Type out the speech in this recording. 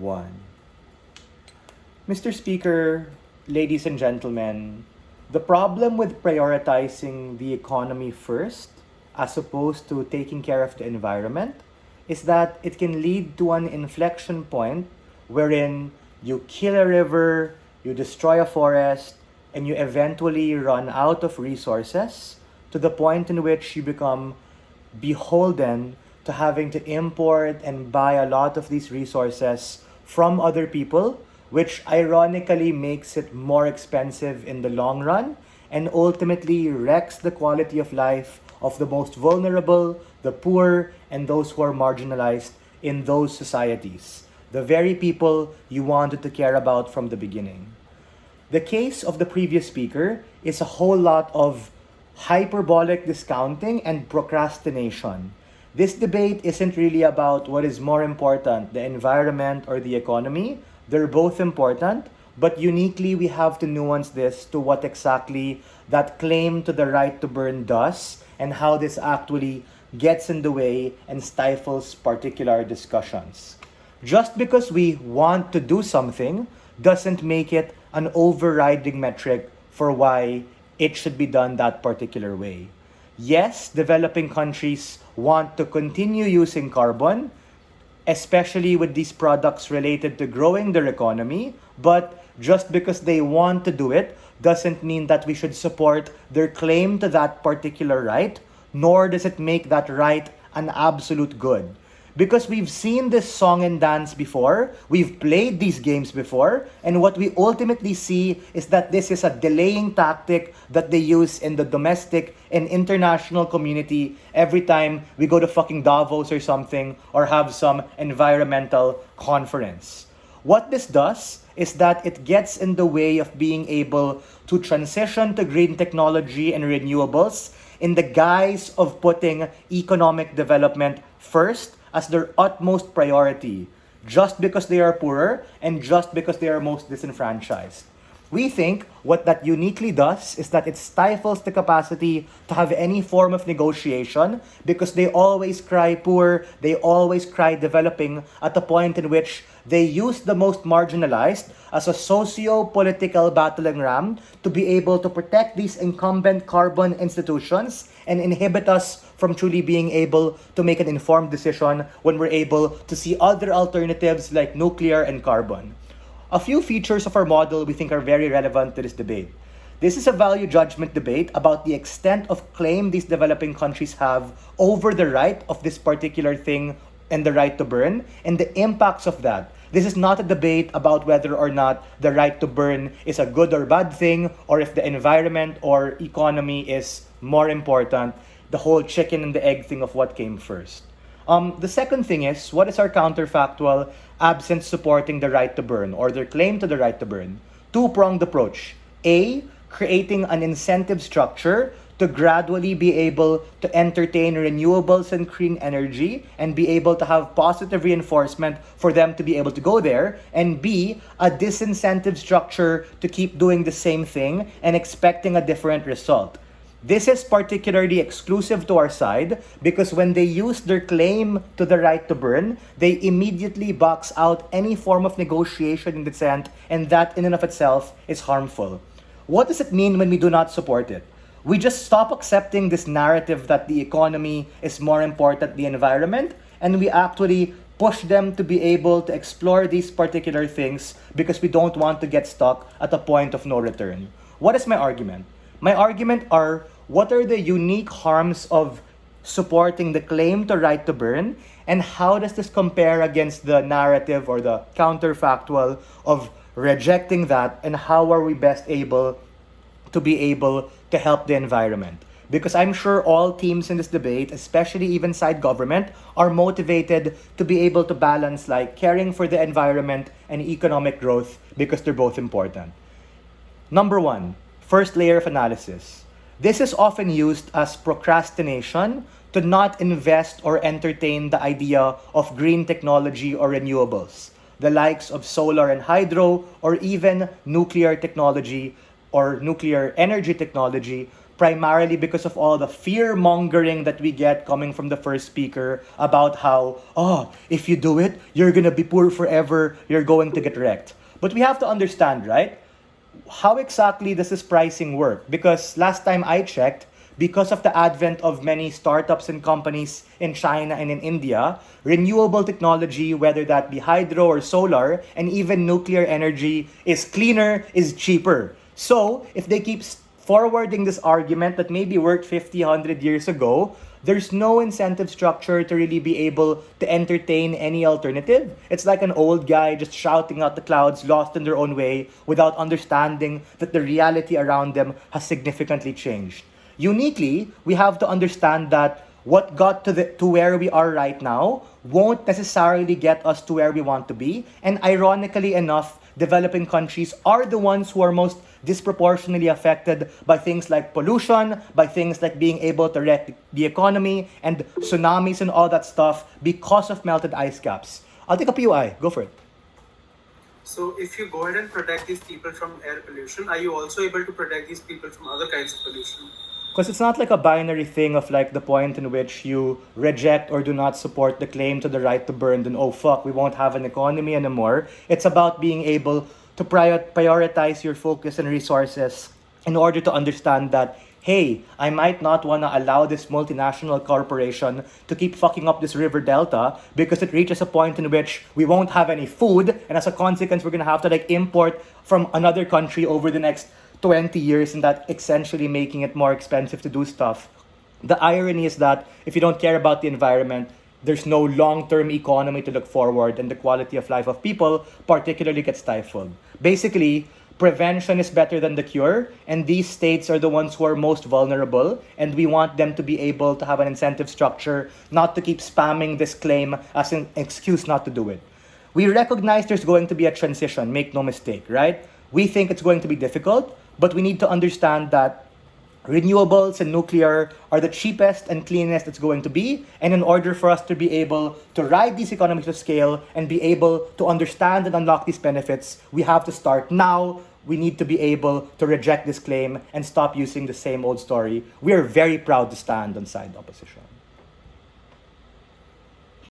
One. Mr. Speaker, ladies and gentlemen, the problem with prioritizing the economy first, as opposed to taking care of the environment, is that it can lead to an inflection point wherein you kill a river, you destroy a forest, and you eventually run out of resources to the point in which you become beholden to having to import and buy a lot of these resources from other people, which ironically makes it more expensive in the long run and ultimately wrecks the quality of life of the most vulnerable, the poor, and those who are marginalized in those societies, the very people you wanted to care about from the beginning. The case of the previous speaker is a whole lot of hyperbolic discounting and procrastination. This debate isn't really about what is more important, the environment or the economy. They're both important, but uniquely we have to nuance this to what exactly that claim to the right to burn does and how this actually gets in the way and stifles particular discussions. Just because we want to do something doesn't make it an overriding metric for why it should be done that particular way. Yes, developing countries want to continue using carbon, especially with these products related to growing their economy, but just because they want to do it doesn't mean that we should support their claim to that particular right, nor does it make that right an absolute good. Because we've seen this song and dance before, we've played these games before, and what we ultimately see is that this is a delaying tactic that they use in the domestic and international community every time we go to fucking Davos or something or have some environmental conference. What this does is that it gets in the way of being able to transition to green technology and renewables in the guise of putting economic development first as their utmost priority, just because they are poorer and just because they are most disenfranchised. We think what that uniquely does is that it stifles the capacity to have any form of negotiation because they always cry poor, they always cry developing at the point in which they use the most marginalized as a socio-political battling ram to be able to protect these incumbent carbon institutions and inhibit us from truly being able to make an informed decision when we're able to see other alternatives like nuclear and carbon. A few features of our model we think are very relevant to this debate. This is a value judgment debate about the extent of claim these developing countries have over the right of this particular thing and the right to burn and the impacts of that. This is not a debate about whether or not the right to burn is a good or bad thing or if the environment or economy is more important, the whole chicken and the egg thing of what came first. The second thing is, what is our counterfactual absence supporting the right to burn or their claim to the right to burn? Two-pronged approach. A, creating an incentive structure to gradually be able to entertain renewables and clean energy and be able to have positive reinforcement for them to be able to go there. And B, a disincentive structure to keep doing the same thing and expecting a different result. This is particularly exclusive to our side because when they use their claim to the right to burn, they immediately box out any form of negotiation and dissent, and that in and of itself is harmful. What does it mean when we do not support it? We just stop accepting this narrative that the economy is more important than the environment, and we actually push them to be able to explore these particular things because we don't want to get stuck at a point of no return. What is my argument? My argument are, what are the unique harms of supporting the claim to right to burn, and how does this compare against the narrative or the counterfactual of rejecting that, and how are we best able to help the environment? Because I'm sure all teams in this debate, especially even side government, are motivated to be able to balance like caring for the environment and economic growth because they're both important. Number one, first layer of analysis. This is often used as procrastination to not invest or entertain the idea of green technology or renewables, the likes of solar and hydro, or even nuclear technology or nuclear energy technology primarily because of all the fear mongering that we get coming from the first speaker about how, oh, if you do it, you're gonna be poor forever, you're going to get wrecked. But we have to understand, right? How exactly does this pricing work? Because last time I checked, because of the advent of many startups and companies in China and in India, renewable technology, whether that be hydro or solar, and even nuclear energy, is cleaner, is cheaper. So, if they keep forwarding this argument that maybe worked 50, 100 years ago, there's no incentive structure to really be able to entertain any alternative. It's like an old guy just shouting out the clouds, lost in their own way, without understanding that the reality around them has significantly changed. Uniquely, we have to understand that what got to where we are right now won't necessarily get us to where we want to be. And ironically enough, developing countries are the ones who are most disproportionately affected by things like pollution, by things like being able to wreck the economy, and tsunamis and all that stuff because of melted ice caps. I'll take a PUI. Go for it. So if you go ahead and protect these people from air pollution, are you also able to protect these people from other kinds of pollution? Because it's not like a binary thing of like the point in which you reject or do not support the claim to the right to burn, then oh fuck, we won't have an economy anymore. It's about being able to prioritize your focus and resources in order to understand that, hey, I might not want to allow this multinational corporation to keep fucking up this river delta because it reaches a point in which we won't have any food, and as a consequence, we're gonna have to like import from another country over the next 20 years, and that essentially making it more expensive to do stuff. The irony is that if you don't care about the environment, there's no long-term economy to look forward, and the quality of life of people particularly gets stifled. Basically, prevention is better than the cure, and these states are the ones who are most vulnerable, and we want them to be able to have an incentive structure, not to keep spamming this claim as an excuse not to do it. We recognize there's going to be a transition, make no mistake, right? We think it's going to be difficult, but we need to understand that renewables and nuclear are the cheapest and cleanest it's going to be. And in order for us to be able to ride these economies of scale and be able to understand and unlock these benefits, we have to start now. We need to be able to reject this claim and stop using the same old story. We are very proud to stand on side opposition.